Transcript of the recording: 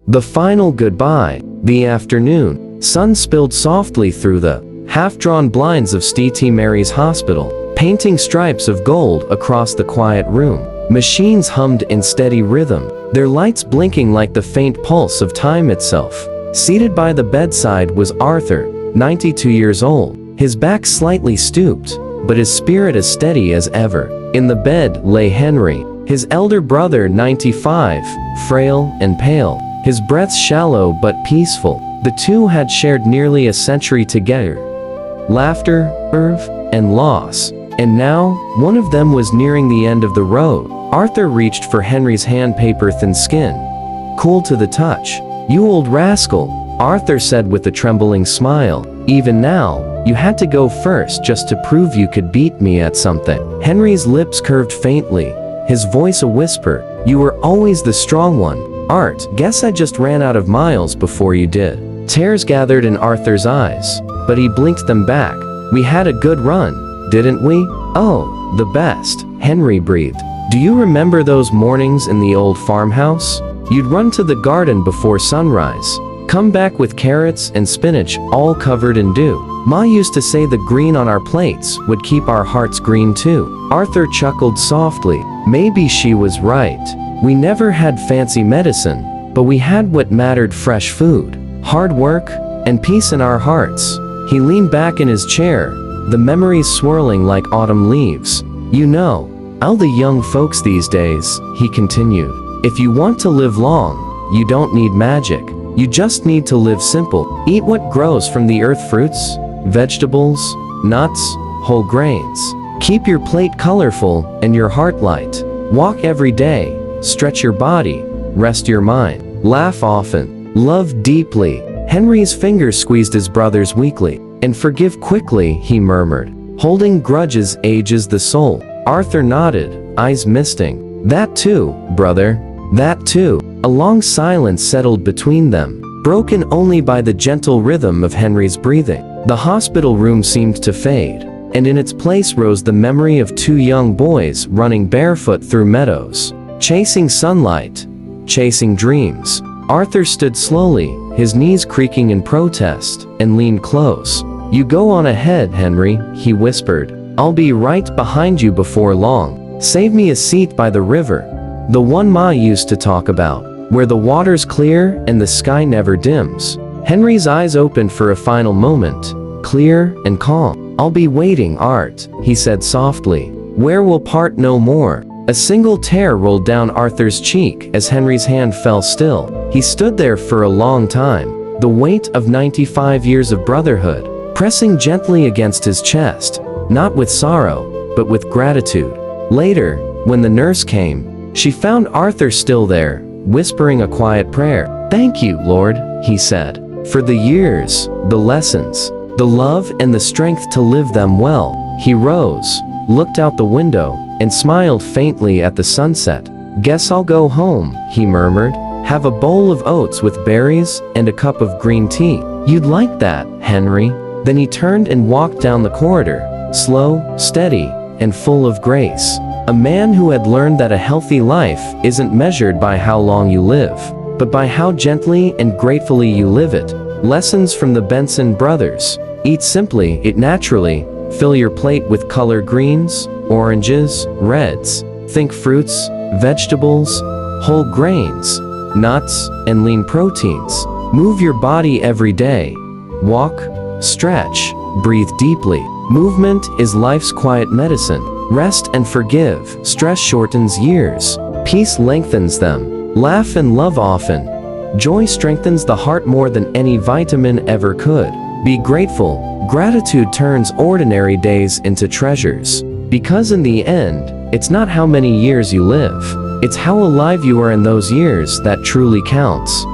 The final goodbye. The afternoon sun spilled softly through the half-drawn blinds of St. Mary's Hospital, painting stripes of gold across the quiet room. Machines hummed in steady rhythm, their lights blinking like the faint pulse of time itself. Seated by the bedside was Arthur, 92 years old, his back slightly stooped, but his spirit as steady as ever. In the bed lay Henry, his elder brother, 95, frail and pale, his breath shallow but peaceful. The two had shared nearly a century together. Laughter, serve, and loss. And now, one of them was nearing the end of the road. Arthur reached for Henry's hand, paper-thin skin, cool to the touch. "You old rascal," Arthur said with a trembling smile. "Even now, you had to go first just to prove you could beat me at something." Henry's lips curved faintly, his voice a whisper. "You were always the strong one, Art. Guess I just ran out of miles before you did." Tears gathered in Arthur's eyes, but he blinked them back. "We had a good run, didn't we?" "Oh, the best," Henry breathed. "Do you remember those mornings in the old farmhouse? You'd run to the garden before sunrise, come back with carrots and spinach all covered in dew. Ma used to say the green on our plates would keep our hearts green too." Arthur chuckled softly. Maybe she was right. We never had fancy medicine, but we had what mattered: fresh food, hard work, and peace in our hearts. He leaned back in his chair, the memories swirling like autumn leaves. "You know, all the young folks these days," he continued, "if you want to live long, you don't need magic. You just need to live simple. Eat what grows from the earth: fruits, vegetables, nuts, whole grains. Keep your plate colorful and your heart light. Walk every day, stretch your body, rest your mind. Laugh often, love deeply." Henry's fingers squeezed his brother's weakly. "And forgive quickly," he murmured. "Holding grudges ages the soul." Arthur nodded, eyes misting. "That too, brother, that too." A long silence settled between them, broken only by the gentle rhythm of Henry's breathing. The hospital room seemed to fade, and in its place rose the memory of two young boys running barefoot through meadows, chasing sunlight, chasing dreams. Arthur stood slowly, his knees creaking in protest, and leaned close. "You go on ahead, Henry," he whispered. "I'll be right behind you before long. Save me a seat by the river, the one Ma used to talk about, where the water's clear and the sky never dims." Henry's eyes opened for a final moment, clear and calm. "I'll be waiting, Art," he said softly. "Where we'll part no more." A single tear rolled down Arthur's cheek as Henry's hand fell still. He stood there for a long time, the weight of 95 years of brotherhood pressing gently against his chest, not with sorrow, but with gratitude. Later, when the nurse came, she found Arthur still there, whispering a quiet prayer. "Thank you, Lord," he said, "for the years, the lessons, the love and the strength to live them well." He rose, looked out the window, and smiled faintly at the sunset. "Guess I'll go home," he murmured. "Have a bowl of oats with berries and a cup of green tea. You'd like that, Henry." Then he turned and walked down the corridor, slow, steady, and full of grace. A man who had learned that a healthy life isn't measured by how long you live, but by how gently and gratefully you live it. Lessons from the Benson brothers. Eat simply, eat naturally. Fill your plate with color: greens, oranges, reds. Think fruits, vegetables, whole grains, nuts, and lean proteins. Move your body every day. Walk, stretch, breathe deeply. Movement is life's quiet medicine. Rest and forgive. Stress shortens years. Peace lengthens them. Laugh and love often. Joy strengthens the heart more than any vitamin ever could. Be grateful. Gratitude turns ordinary days into treasures. Because in the end, it's not how many years you live, it's how alive you are in those years that truly counts.